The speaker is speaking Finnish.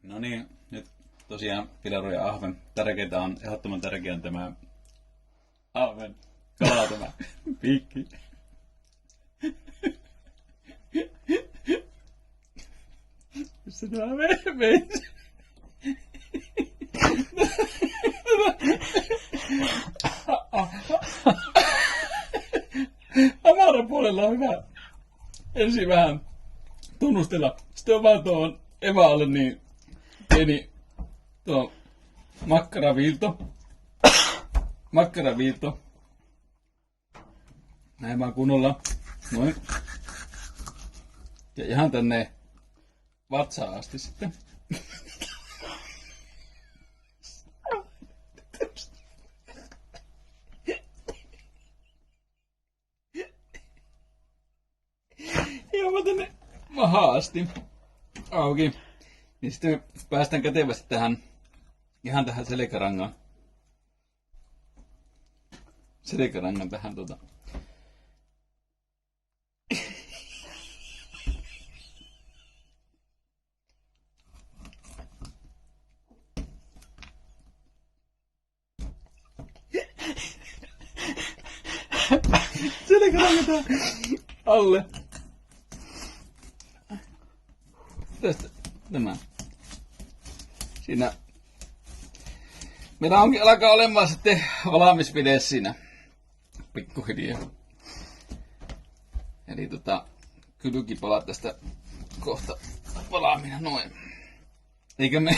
No niin, nyt tosiaan Pilaru ja Ahven. Tärkeintä on, ehdottoman tärkeä on tämä Ahven kala, tämä piikki. Missä tämä veisi? Amaran puolella on hyvä ensin vähän tunnustella. Sitten on vaan tuohon evaalle niin pieni tuo makkaraviilto. Makkaraviilto. Näin vaan kunnolla. Noin. Ja ihan tänne vatsaan asti sitten. Ihan tänne mahaan asti. Auki. Niin sitten päästään kätevästi tähän, ihan tähän selkärangaan. Selkärangan tähän selkärangan tähän alle. Tästä tämä. Siinä meillä onkin alkaa olemaan sitten valmispide siinä pikkuhiljaa. Eli kylkipala tästä kohta palaaminen noin. Eikö me